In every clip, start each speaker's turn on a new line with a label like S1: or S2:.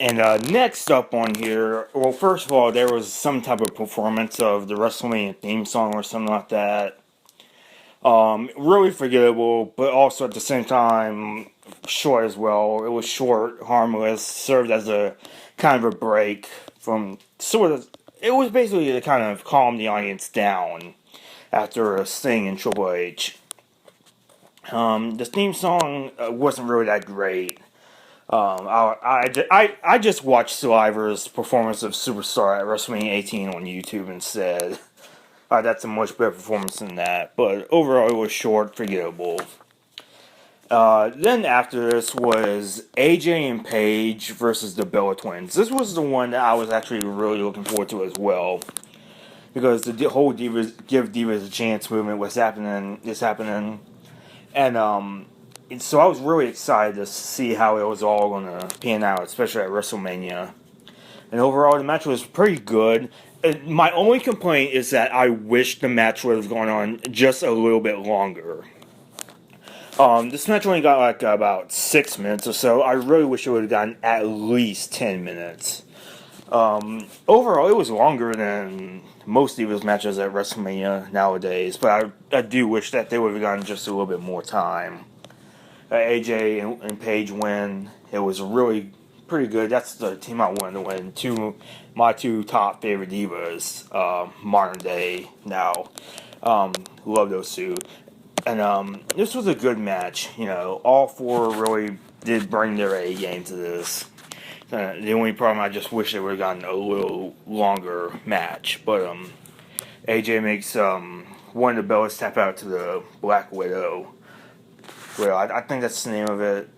S1: And next up on here, well, first of all, there was some type of performance of the Wrestlemania theme song or something like that. Really forgettable, but also at the same time short as well. It was short, harmless, served as a kind of a break from sort of. It was basically to kind of calm the audience down after a Sting and Triple H. The theme song wasn't really that great. I just watched Survivor's performance of Superstar at WrestleMania 18 on YouTube instead. That's a much better performance than that, but overall it was short, forgettable. Then after this was AJ and Paige versus the Bella Twins. This was the one that I was actually really looking forward to as well, because the whole Divas Give Divas a Chance movement was happening, and so I was really excited to see how it was all going to pan out, especially at WrestleMania. And overall, the match was pretty good. My only complaint is that I wish the match would have gone on just a little bit longer. This match only got like about 6 minutes or so. I really wish it would have gotten at least 10 minutes. Overall, it was longer than most Divas matches at WrestleMania nowadays, but I do wish that they would have gotten just a little bit more time. AJ and Paige win. It was really pretty good. That's the team I wanted to win. My two top favorite divas, modern day now. Love those two. And this was a good match. You know, all four really did bring their A game to this. The only problem, I just wish they would have gotten a little longer match. But AJ makes one of the Bellas tap out to the Black Widow. Well, I think that's the name of it.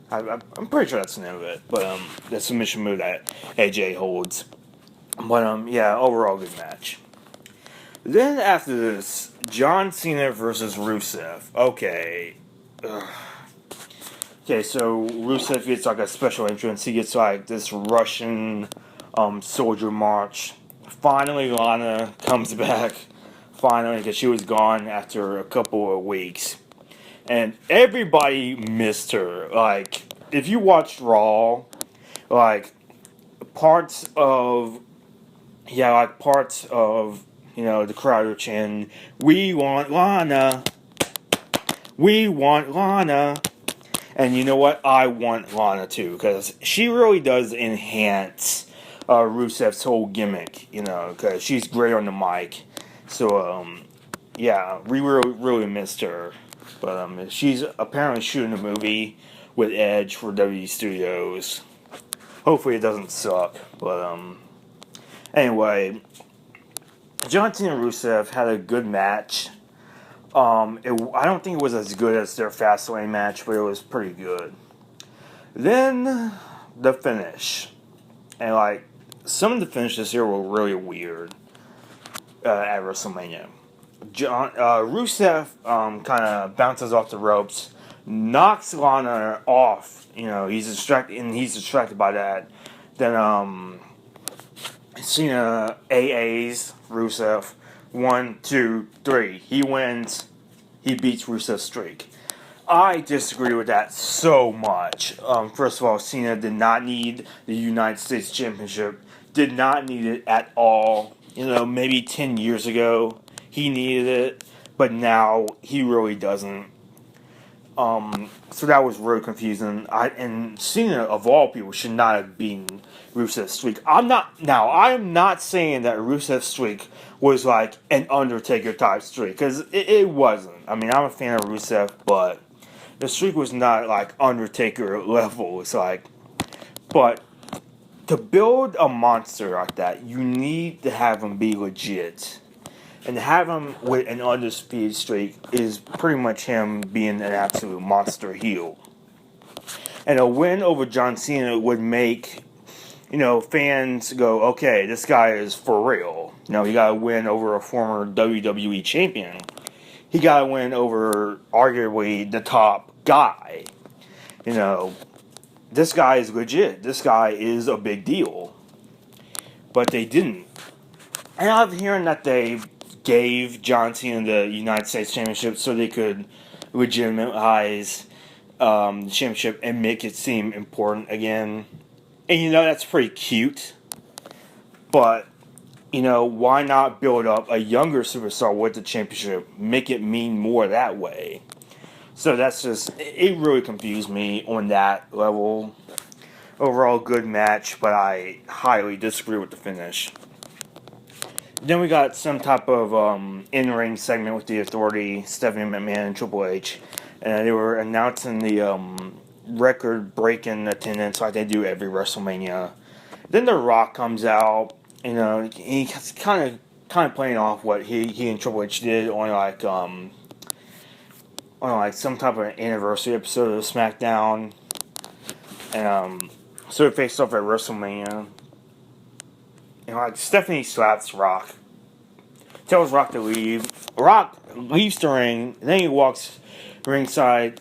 S1: I'm pretty sure that's the name of it. But the submission move that AJ holds. But yeah, overall good match. Then after this, John Cena versus Rusev. Okay. Ugh. Okay, so Rusev gets like a special entrance. He gets like this Russian soldier march. Finally, Lana comes back. Finally, because she was gone after a couple of weeks. And everybody missed her. Like, if you watched Raw, like, parts of, the crowd are chanting, "We want Lana. We want Lana." And you know what? I want Lana too, because she really does enhance Rusev's whole gimmick, because she's great on the mic. So, yeah, we really missed her. But she's apparently shooting a movie with Edge for WWE Studios. Hopefully it doesn't suck. But anyway, John Cena and Rusev had a good match. I don't think it was as good as their Fastlane match, but it was pretty good. Then the finish, and like some of the finishes here were really weird at WrestleMania. Rusev kind of bounces off the ropes, knocks Lana off. He's distracted by that. Then Cena AAs Rusev. 1, 2, 3. He wins. He beats Rusev's streak. I disagree with that so much. First of all, Cena did not need the United States Championship. Did not need it at all. Maybe 10 years ago he needed it, but now he really doesn't. So that was really confusing. And Cena, of all people, should not have beaten Rusev's streak. I'm not saying that Rusev's streak was like an Undertaker type streak, because it wasn't. I mean, I'm a fan of Rusev, but the streak was not like Undertaker level. It's like, but to build a monster like that, you need to have him be legit. And to have him with an undisputed streak is pretty much him being an absolute monster heel. And a win over John Cena would make, fans go, okay, this guy is for real. He got to win over a former WWE champion. He got to win over arguably the top guy. This guy is legit. This guy is a big deal. But they didn't. And I'm hearing that they gave John Cena the United States Championship so they could legitimize the championship and make it seem important again. And that's pretty cute. But, why not build up a younger superstar with the championship? Make it mean more that way. So that's just, it really confused me on that level. Overall, good match, but I highly disagree with the finish. Then we got some type of in-ring segment with the Authority, Stephanie McMahon, and Triple H. And they were announcing the record-breaking attendance like they do every WrestleMania. Then The Rock comes out. He's kind of playing off what he and Triple H did on some type of anniversary episode of SmackDown. And so they faced off at WrestleMania. Stephanie slaps Rock. Tells Rock to leave. Rock leaves the ring. Then he walks ringside.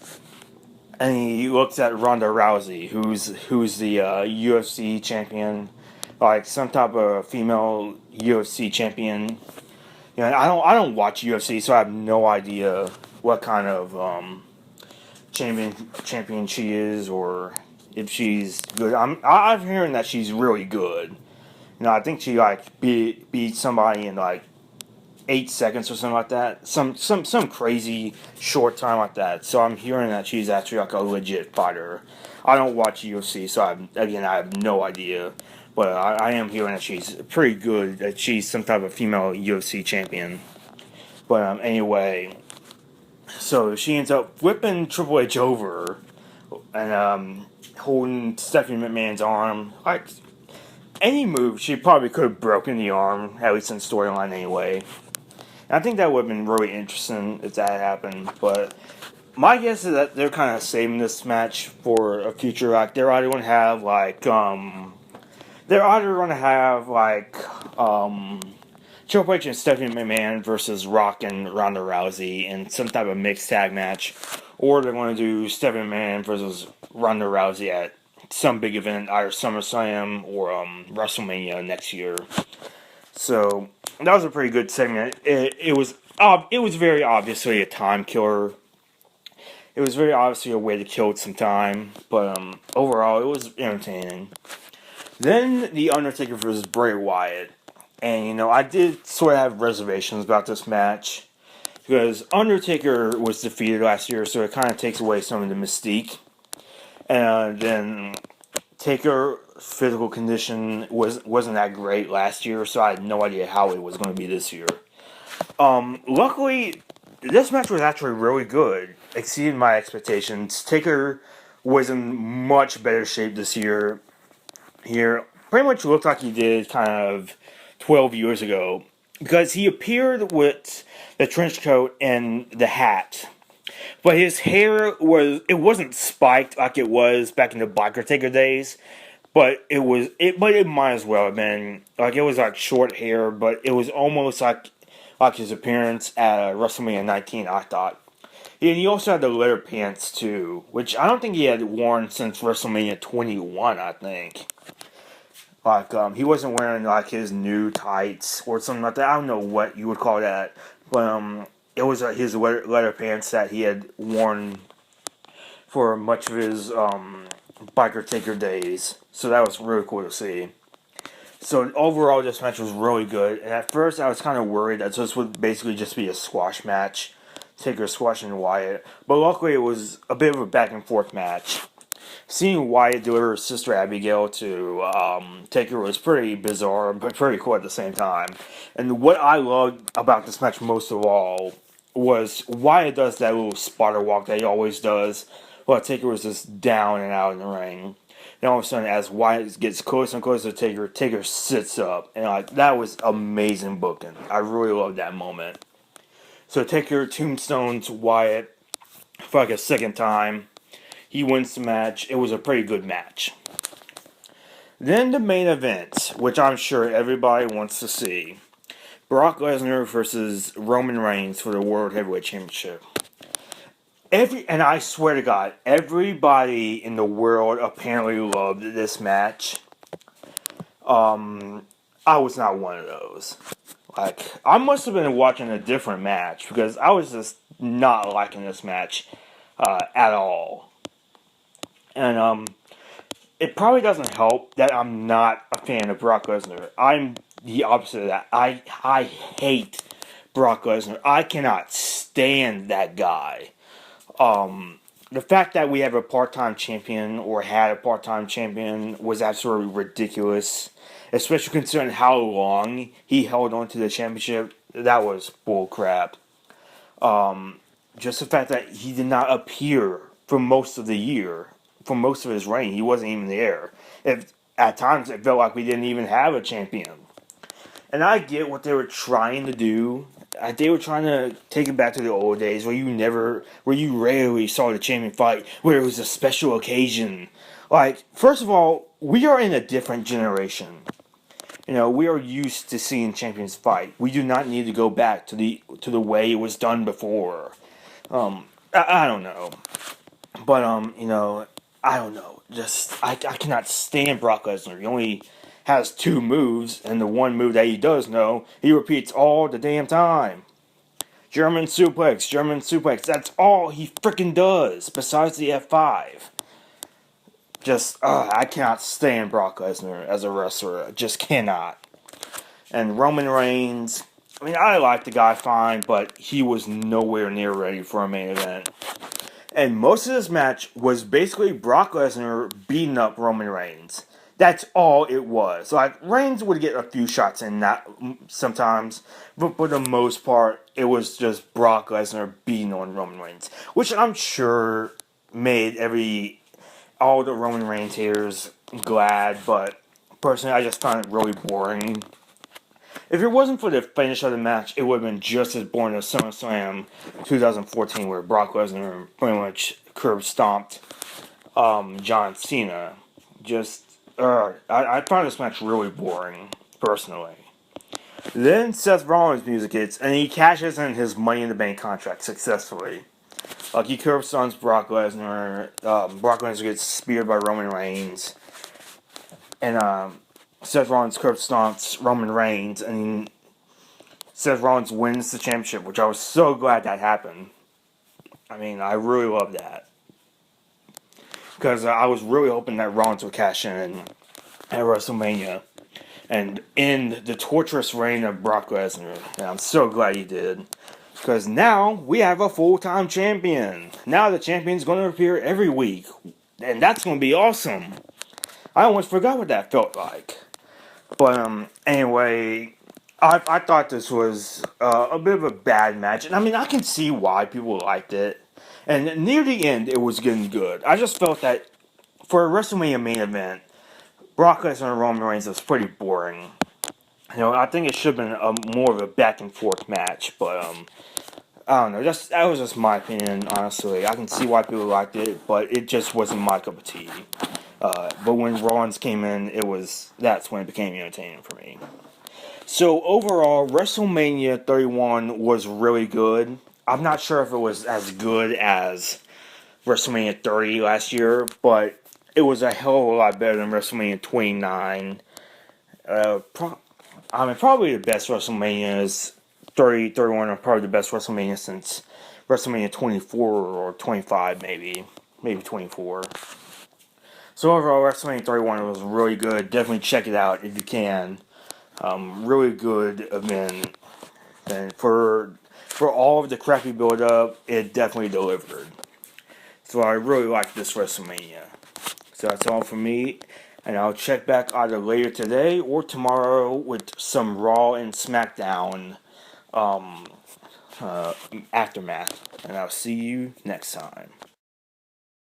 S1: And he looks at Ronda Rousey, who's the UFC champion. Like some type of female UFC champion. I don't watch UFC, so I have no idea what kind of champion she is, or if she's good. I'm hearing that she's really good. I think she beat somebody in 8 seconds or something like that. Some crazy short time like that. So I'm hearing that she's actually a legit fighter. I don't watch UFC, so I have no idea. But I am hearing that she's pretty good. That she's some type of female UFC champion. But anyway, so she ends up whipping Triple H over and holding Stephanie McMahon's arm. Any move, she probably could have broken the arm, at least in storyline anyway. And I think that would have been really interesting if that happened. But my guess is that they're kind of saving this match for a future. They're either going to have Triple H and Stephanie McMahon versus Rock and Ronda Rousey in some type of mixed tag match, or they're going to do Stephanie McMahon versus Ronda Rousey at some big event, either SummerSlam or WrestleMania next year. So that was a pretty good segment. It was very obviously a time killer. It was very obviously a way to kill some time, but overall it was entertaining. Then the Undertaker versus Bray Wyatt, and I did sort of have reservations about this match because Undertaker was defeated last year, so it kind of takes away some of the mystique. And then Taker's physical condition wasn't that great last year, so I had no idea how it was going to be this year. Luckily, this match was actually really good, exceeded my expectations. Taker was in much better shape this year. Here, pretty much looked like he did kind of 12 years ago, because he appeared with the trench coat and the hat. But his hair wasn't spiked like it was back in the Biker Taker days. But it might as well have been. It was short hair, but it was almost like his appearance at WrestleMania 19, I thought. And he also had the leather pants too, which I don't think he had worn since WrestleMania 21, I think. He wasn't wearing his new tights or something like that. I don't know what you would call that. But it was his leather pants that he had worn for much of his Biker Taker days. So that was really cool to see. So overall, this match was really good. And at first, I was kind of worried that this would basically just be a squash match. Taker squashing Wyatt. But luckily, it was a bit of a back and forth match. Seeing Wyatt deliver his sister Abigail to Taker was pretty bizarre, but pretty cool at the same time. And what I loved about this match most of all was Wyatt does that little spotter walk that he always does, while Taker was just down and out in the ring. Then all of a sudden, as Wyatt gets closer and closer to Taker, Taker sits up. And that was amazing booking. I really loved that moment. So Taker tombstones Wyatt for a second time. He wins the match. It was a pretty good match. Then the main event, which I'm sure everybody wants to see. Brock Lesnar versus Roman Reigns for the World Heavyweight Championship. And I swear to God, everybody in the world apparently loved this match. I was not one of those. I must have been watching a different match because I was just not liking this match at all. And it probably doesn't help that I'm not a fan of Brock Lesnar. I'm the opposite of that. I hate Brock Lesnar. I cannot stand that guy. The fact that we have a part-time champion or had a part-time champion was absolutely ridiculous, especially considering how long he held on to the championship. That was bull crap. Just the fact that he did not appear for most of the year, for most of his reign, he wasn't even there. If at times it felt like we didn't even have a champion. And I get what they were trying to do. They were trying to take it back to the old days where you rarely saw the champion fight, where it was a special occasion. Like, first of all, we are in a different generation. You know, we are used to seeing champions fight. We do not need to go back to the way it was done before. I don't know, but you know, I don't know. Just I cannot stand Brock Lesnar. He only has two moves, and the one move that he does know, he repeats all the damn time. German suplex, German suplex. That's all he freaking does. Besides the F5. Just, I cannot stand Brock Lesnar as a wrestler. I just cannot. And Roman Reigns, I mean, I like the guy fine, but he was nowhere near ready for a main event. And most of this match was basically Brock Lesnar beating up Roman Reigns. That's all it was. Like, Reigns would get a few shots in that sometimes, but for the most part, it was just Brock Lesnar beating on Roman Reigns. Which I'm sure made all the Roman Reigns haters glad, but personally, I just found it really boring. If it wasn't for the finish of the match, it would have been just as boring as SummerSlam 2014, where Brock Lesnar pretty much curb stomped John Cena. I found this match really boring, personally. Then Seth Rollins' music hits, and he cashes in his Money in the Bank contract successfully. Like, he curb stomps Brock Lesnar. Brock Lesnar gets speared by Roman Reigns. And Seth Rollins curb stomps Roman Reigns, and Seth Rollins wins the championship, which I was so glad that happened. I mean, I really love that. Because I was really hoping that Rollins would cash in at WrestleMania and end the torturous reign of Brock Lesnar. And I'm so glad he did. Because now we have a full-time champion. Now the champion's going to appear every week. And that's going to be awesome. I almost forgot what that felt like. But anyway, I thought this was a bit of a bad match. And I mean, I can see why people liked it. And near the end, it was getting good. I just felt that for a WrestleMania main event, Brock Lesnar and Roman Reigns was pretty boring. You know, I think it should have been more of a back and forth match. But I don't know. That was just my opinion, honestly. I can see why people liked it, but it just wasn't my cup of tea. But when Rollins came in, that's when it became entertaining for me. So overall, WrestleMania 31 was really good. I'm not sure if it was as good as WrestleMania 30 last year, but it was a hell of a lot better than WrestleMania 29. Probably the best WrestleManias. 30, 31 are probably the best WrestleMania since WrestleMania 24 or 25, maybe 24. So overall, WrestleMania 31 was really good. Definitely check it out if you can. Really good event. And for all of the crappy build-up, it definitely delivered. So I really like this WrestleMania. So that's all from me. And I'll check back either later today or tomorrow with some Raw and SmackDown aftermath. And I'll see you next time.